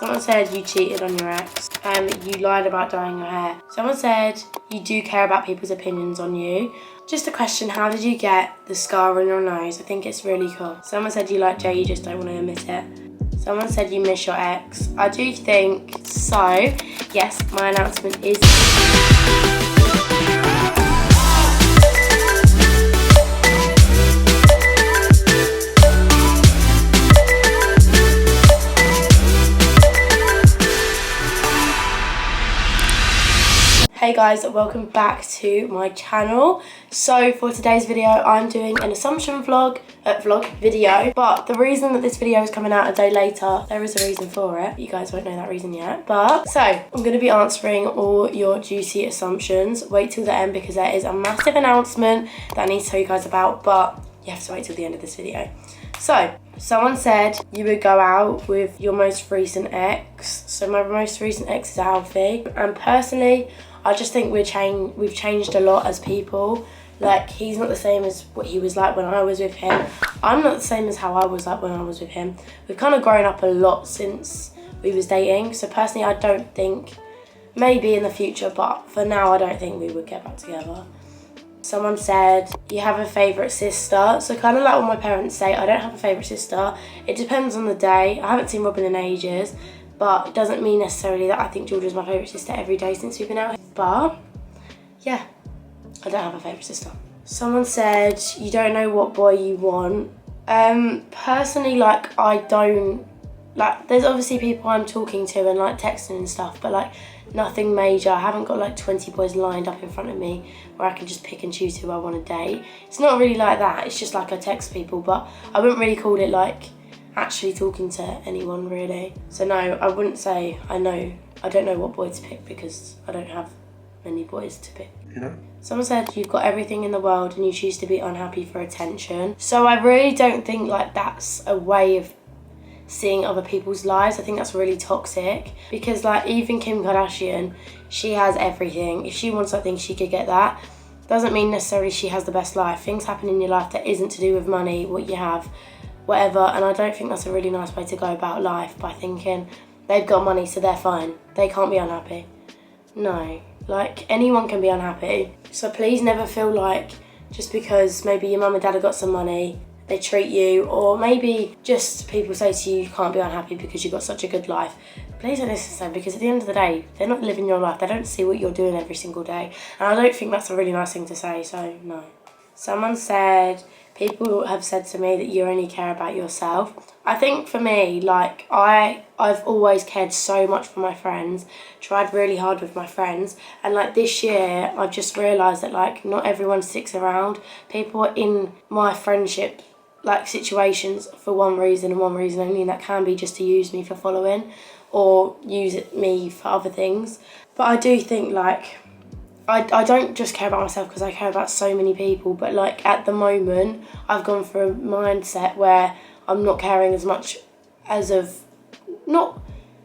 Someone said you cheated on your ex. You lied about dyeing your hair. Someone said you do care about people's opinions on you. Just a question, how did you get the scar on your nose? I think it's really cool. Someone said you like Jay, you just don't want to admit it. Someone said you miss your ex. I do think so. Yes, my announcement is... Hey guys, welcome back to my channel. So for today's video, I'm doing an assumption video, but the reason that this video is coming out a day later, there is a reason for it. You guys won't know that reason yet. But so I'm going to be answering all your juicy assumptions. Wait till the end because there is a massive announcement that I need to tell you guys about, but you have to wait till the end of this video. So someone said you would go out with your most recent ex. So my most recent ex is Alfie, and personally I just think we've changed a lot as people. Like, he's not the same as what he was like when I was with him. I'm not the same as how I was like when I was with him. We've kind of grown up a lot since we was dating. So personally, I don't think, maybe in the future, but for now, I don't think we would get back together. Someone said, you have a favourite sister. So kind of like what my parents say, I don't have a favourite sister. It depends on the day. I haven't seen Robin in ages, but it doesn't mean necessarily that I think Georgia's my favourite sister every day since we've been out. But yeah, I don't have a favourite sister. Someone said you don't know what boy you want. Personally, like, I don't, like, there's obviously people I'm talking to and like texting and stuff, but like nothing major. I haven't got like 20 boys lined up in front of me where I can just pick and choose who I want to date. It's not really like that. It's just like I text people, but I wouldn't really call it like actually talking to anyone really. So no, I wouldn't say I don't know what boy to pick because I don't have many boys to pick. Yeah. Someone said you've got everything in the world and you choose to be unhappy for attention. So I really don't think like that's a way of seeing other people's lives. I think that's really toxic because like even Kim Kardashian, she has everything. If she wants something, she could get that. Doesn't mean necessarily she has the best life. Things happen in your life that isn't to do with money, what you have, whatever, and I don't think that's a really nice way to go about life by thinking they've got money so they're fine, they can't be unhappy. No, like anyone can be unhappy, so please never feel like just because maybe your mum and dad have got some money, they treat you, or maybe just people say to you you can't be unhappy because you've got such a good life. Please don't listen to them because at the end of the day they're not living your life, they don't see what you're doing every single day, and I don't think that's a really nice thing to say, so no. Someone said people have said to me that you only care about yourself. I think for me, like, I've always cared so much for my friends, tried really hard with my friends, and like this year I've just realised that like not everyone sticks around. People are in my friendship like situations for one reason and one reason only, and that can be just to use me for following or use me for other things. But I do think like I don't just care about myself because I care about so many people, but like at the moment I've gone through a mindset where I'm not caring as much as of, not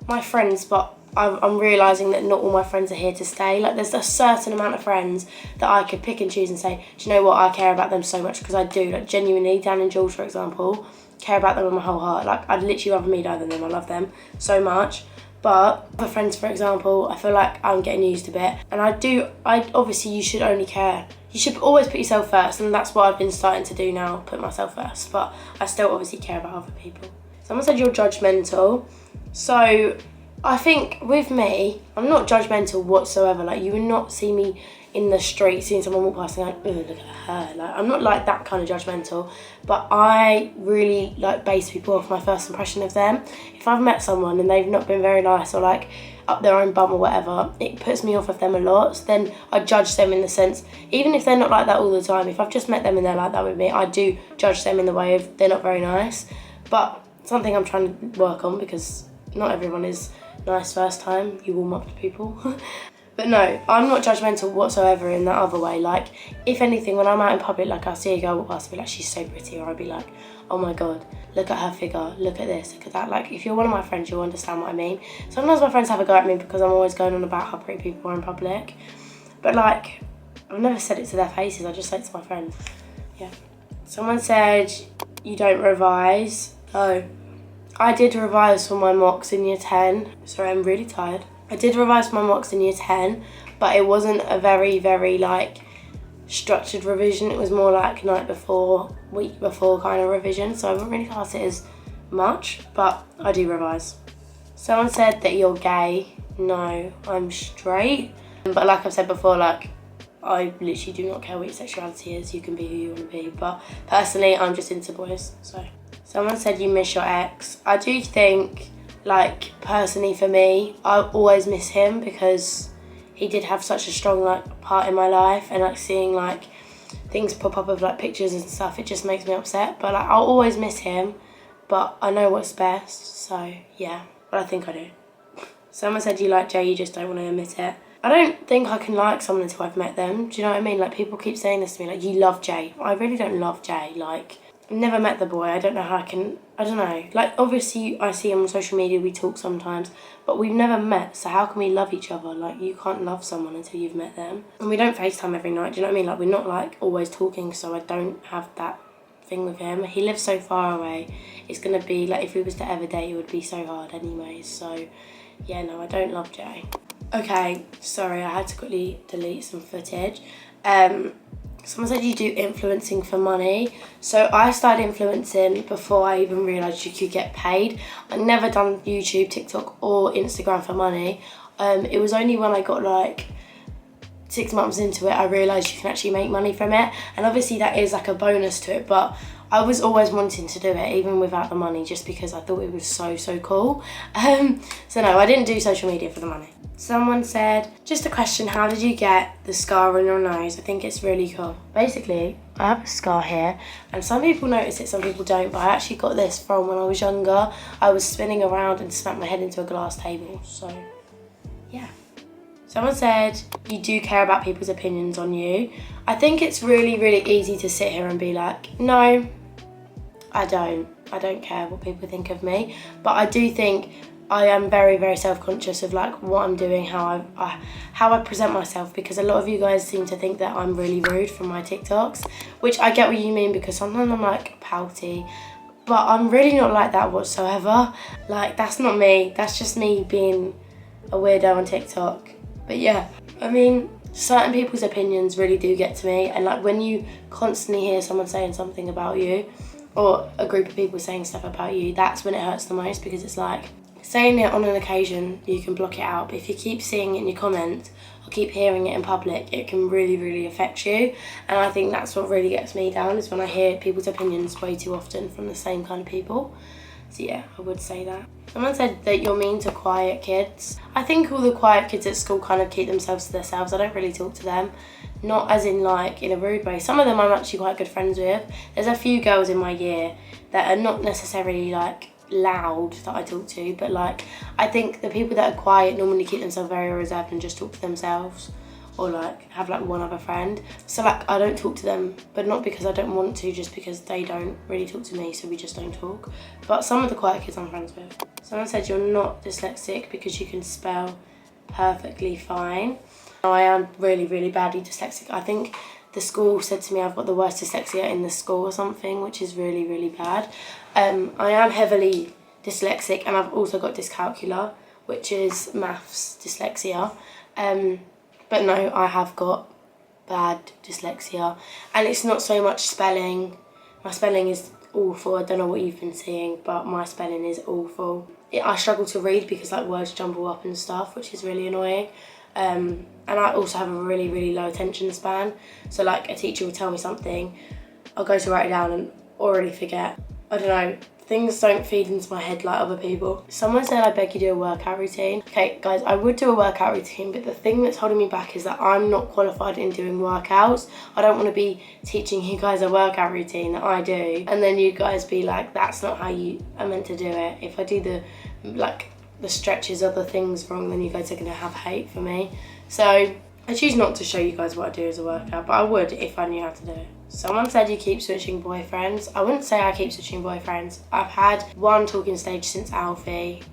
my friends, but I'm realising that not all my friends are here to stay. Like there's a certain amount of friends that I could pick and choose and say, do you know what, I care about them so much, because I do, like genuinely. Dan and Jules, for example, care about them with my whole heart. Like I'd literally rather me die than them, I love them so much. But for friends, for example, I feel like I'm getting used a bit. And obviously you should only care. You should always put yourself first, and that's what I've been starting to do now, put myself first. But I still obviously care about other people. Someone said you're judgmental. So I think with me, I'm not judgmental whatsoever. Like you would not see me in the street seeing someone walk past and like, oh, look at her. Like I'm not like that kind of judgmental, but I really like base people off my first impression of them. If I've met someone and they've not been very nice or like up their own bum or whatever, it puts me off of them a lot. So then I judge them in the sense, even if they're not like that all the time, if I've just met them and they're like that with me, I do judge them in the way of they're not very nice. But something I'm trying to work on because not everyone is nice first time, you warm up to people. But no, I'm not judgmental whatsoever in that other way. Like, if anything, when I'm out in public, like I'll see a girl walk past and be like, she's so pretty, or I'll be like, oh my God, look at her figure, look at this, look at that. Like, if you're one of my friends, you'll understand what I mean. Sometimes my friends have a go at me because I'm always going on about how pretty people are in public. But like, I've never said it to their faces, I just say it to my friends. Yeah. Someone said, you don't revise. Oh, I did revise for my mocks in year 10. Sorry, I'm really tired. I did revise for my mocks in year 10, but it wasn't a very, very like structured revision. It was more like night before, week before kind of revision. So I wouldn't really class it as much, but I do revise. Someone said that you're gay. No, I'm straight. But like I've said before, like I literally do not care what your sexuality is. You can be who you want to be. But personally, I'm just into boys. So someone said you miss your ex. I do think, like personally for me, I always miss him because he did have such a strong like part in my life, and like seeing like things pop up of like pictures and stuff, it just makes me upset. But like I'll always miss him, but I know what's best. So yeah, but I think I do. Someone said you like Jay, you just don't want to admit it. I don't think I can like someone until I've met them. Do you know what I mean? Like people keep saying this to me, like you love Jay. I really don't love Jay. Like I've never met the boy. I don't know how I can, I don't know. Like obviously I see him on social media, we talk sometimes, but we've never met. So how can we love each other? Like you can't love someone until you've met them. And we don't FaceTime every night. Do you know what I mean? Like we're not like always talking, so I don't have that thing with him. He lives so far away. It's gonna be like if we was to ever date, it would be so hard anyways. So yeah, no, I don't love Jay. Okay, sorry, I had to quickly delete some footage. Someone said you do influencing for money. So I started influencing before I even realised you could get paid. I'd never done YouTube, TikTok or Instagram for money. It was only when I got like 6 months into it, I realised you can actually make money from it. And obviously that is like a bonus to it, but I was always wanting to do it, even without the money, just because I thought it was so, so cool. So no, I didn't do social media for the money. Someone said, just a question, how did you get the scar on your nose? I think it's really cool. Basically, I have a scar here, and some people notice it, some people don't, but I actually got this from when I was younger. I was spinning around and smacked my head into a glass table, so yeah. Someone said, you do care about people's opinions on you. I think it's really, really easy to sit here and be like, no, I don't care what people think of me. But I do think I am very, very self-conscious of like what I'm doing, how I present myself, because a lot of you guys seem to think that I'm really rude from my TikToks, which I get what you mean, because sometimes I'm like pouty, but I'm really not like that whatsoever. Like that's not me, that's just me being a weirdo on TikTok. But yeah, I mean, certain people's opinions really do get to me, and like when you constantly hear someone saying something about you, or a group of people saying stuff about you, that's when it hurts the most, because it's like, saying it on an occasion, you can block it out, but if you keep seeing it in your comments, or keep hearing it in public, it can really, really affect you. And I think that's what really gets me down, is when I hear people's opinions way too often from the same kind of people. So yeah, I would say that. Someone said that you're mean to quiet kids. I think all the quiet kids at school kind of keep themselves to themselves. I don't really talk to them. Not as in like in a rude way. Some of them I'm actually quite good friends with. There's a few girls in my year that are not necessarily like loud that I talk to, but like I think the people that are quiet normally keep themselves very reserved and just talk to themselves, or like have like one other friend. So like I don't talk to them, but not because I don't want to, just because they don't really talk to me, so we just don't talk. But some of the quiet kids I'm friends with. Someone said you're not dyslexic because you can spell perfectly fine. I am really, really badly dyslexic. I think the school said to me I've got the worst dyslexia in the school or something, which is really, really bad. I am heavily dyslexic, and I've also got dyscalculia, which is maths dyslexia. But no, I have got bad dyslexia, and it's not so much spelling. My spelling is awful. I don't know what you've been seeing, but my spelling is awful. I struggle to read because like words jumble up and stuff, which is really annoying. And I also have a really, really low attention span. So like a teacher will tell me something, I'll go to write it down and already forget. I don't know, things don't feed into my head like other people. Someone said I beg you do a workout routine. Okay guys, I would do a workout routine, but the thing that's holding me back is that I'm not qualified in doing workouts. I don't want to be teaching you guys a workout routine that I do, and then you guys be like, that's not how you are meant to do it. If I do the stretches, other things wrong, then you guys are going to have hate for me. So I choose not to show you guys what I do as a workout, but I would if I knew how to do it. Someone said you keep switching boyfriends. I wouldn't say I keep switching boyfriends. I've had one talking stage since Alfie,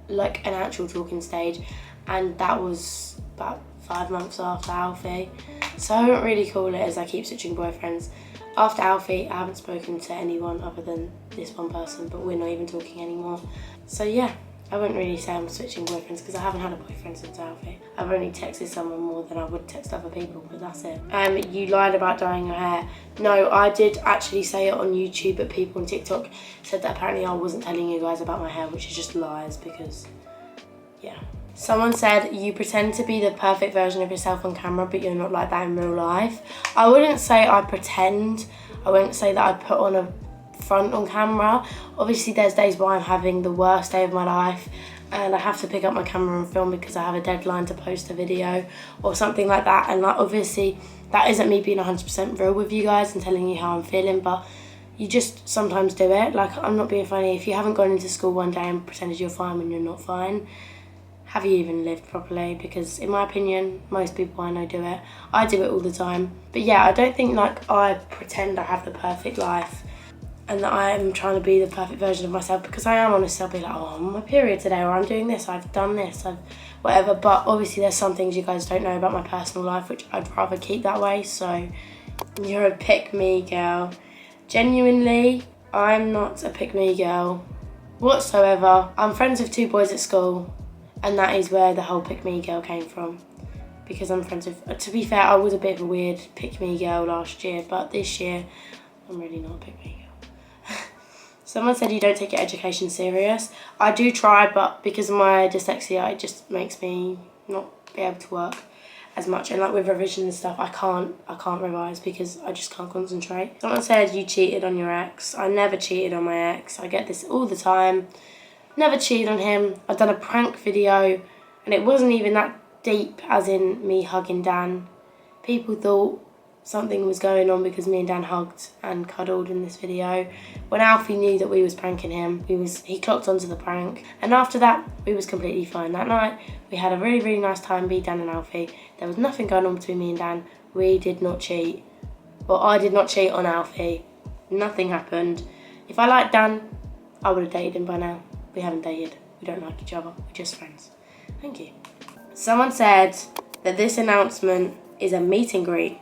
like an actual talking stage, and that was about 5 months after Alfie. So I wouldn't really call it as I keep switching boyfriends. After Alfie, I haven't spoken to anyone other than this one person, but we're not even talking anymore. So yeah, I wouldn't really say I'm switching boyfriends because I haven't had a boyfriend since Alfie. I've only texted someone more than I would text other people, but that's it. You lied about dyeing your hair. No, I did actually say it on YouTube, but people on TikTok said that apparently I wasn't telling you guys about my hair, which is just lies because, yeah. Someone said, you pretend to be the perfect version of yourself on camera, but you're not like that in real life. I wouldn't say I pretend. I wouldn't say that I put on a front on camera. Obviously, there's days where I'm having the worst day of my life and I have to pick up my camera and film because I have a deadline to post a video or something like that. And like, obviously, that isn't me being 100% real with you guys and telling you how I'm feeling, but you just sometimes do it. Like, I'm not being funny. If you haven't gone into school one day and pretended you're fine when you're not fine, have you even lived properly? Because in my opinion, most people I know do it. I do it all the time. But yeah, I don't think like I pretend I have the perfect life and that I am trying to be the perfect version of myself, because I am honest. I'll be like, oh, I'm on my period today, or I'm doing this, I've done this, I've whatever. But obviously there's some things you guys don't know about my personal life, which I'd rather keep that way. So you're a pick-me girl. Genuinely, I'm not a pick-me girl whatsoever. I'm friends with 2 boys at school, and that is where the whole pick-me girl came from, because I'm friends with, to be fair, I was a bit of a weird pick-me girl last year, but this year, I'm really not a pick-me girl. Someone said you don't take your education serious. I do try, but because of my dyslexia, it just makes me not be able to work as much. And like with revision and stuff, I can't revise because I just can't concentrate. Someone said you cheated on your ex. I never cheated on my ex. I get this all the time. Never cheated on him. I've done a prank video and it wasn't even that deep, as in me hugging Dan. People thought something was going on because me and Dan hugged and cuddled in this video. When Alfie knew that we was pranking him, he clocked onto the prank. And after that, we was completely fine. That night, we had a really, really nice time, me, Dan and Alfie. There was nothing going on between me and Dan. We did not cheat. Well, I did not cheat on Alfie. Nothing happened. If I liked Dan, I would have dated him by now. We haven't dated. We don't like each other. We're just friends. Thank you. Someone said that this announcement is a meet and greet.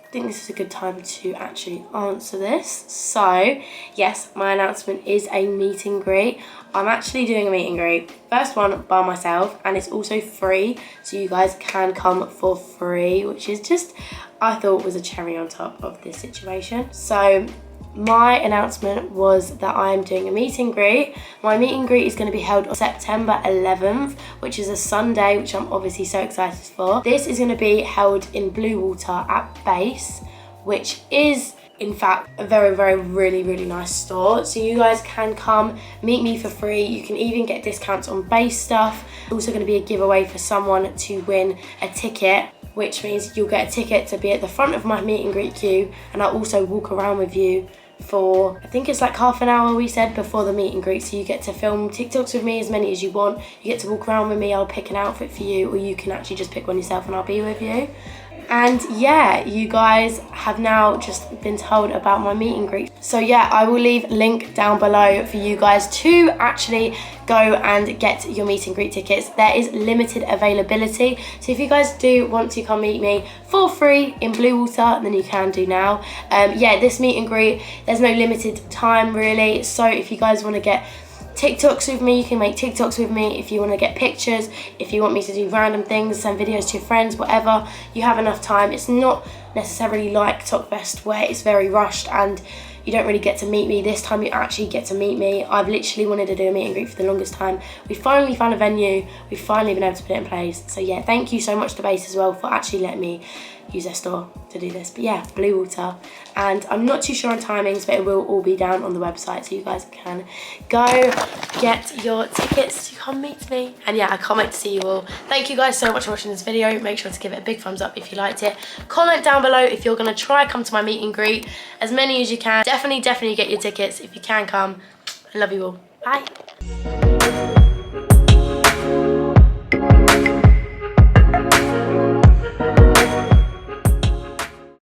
I think this is a good time to actually answer this. So, yes, my announcement is a meet and greet. I'm actually doing a meet and greet. First one by myself, and it's also free, so you guys can come for free, which is just, I thought, was a cherry on top of this situation. So my announcement was that I am doing a meet and greet. My meet and greet is going to be held on September 11th, which is a Sunday, which I'm obviously so excited for. This is going to be held in Bluewater at Base, which is in fact a very, very, really, really nice store. So you guys can come meet me for free. You can even get discounts on Base stuff. Also going to be a giveaway for someone to win a ticket, which means you'll get a ticket to be at the front of my meet and greet queue, and I'll also walk around with you for, I think it's like half an hour, we said, before the meet and greet. So you get to film TikToks with me, as many as you want. You get to walk around with me. I'll pick an outfit for you, or you can actually just pick one yourself and I'll be with you. And yeah, you guys have now just been told about my meet and greet. So yeah, I will leave a link down below for you guys to actually go and get your meet and greet tickets. There is limited availability, so if you guys do want to come meet me for free in Bluewater, then you can do now. Yeah, this meet and greet, there's no limited time really, so if you guys want to get TikToks with me, you can make TikToks with me. If you want to get pictures, if you want me to do random things, send videos to your friends, whatever, you have enough time. It's not necessarily like Talkfest where it's very rushed and you don't really get to meet me. This time you actually get to meet me. I've literally wanted to do a meet and greet for the longest time. We finally found a venue. We've finally been able to put it in place. So yeah, thank you so much to Base as well for actually letting me use their store to do this. But yeah, Bluewater. And I'm not too sure on timings, but it will all be down on the website, so you guys can go get your tickets to come meet me. And yeah, I can't wait to see you all. Thank you guys so much for watching this video. Make sure to give it a big thumbs up if you liked it. Comment down below if you're gonna try come to my meet and greet. As many as you can. Definitely get your tickets if you can come. I love you all. Bye.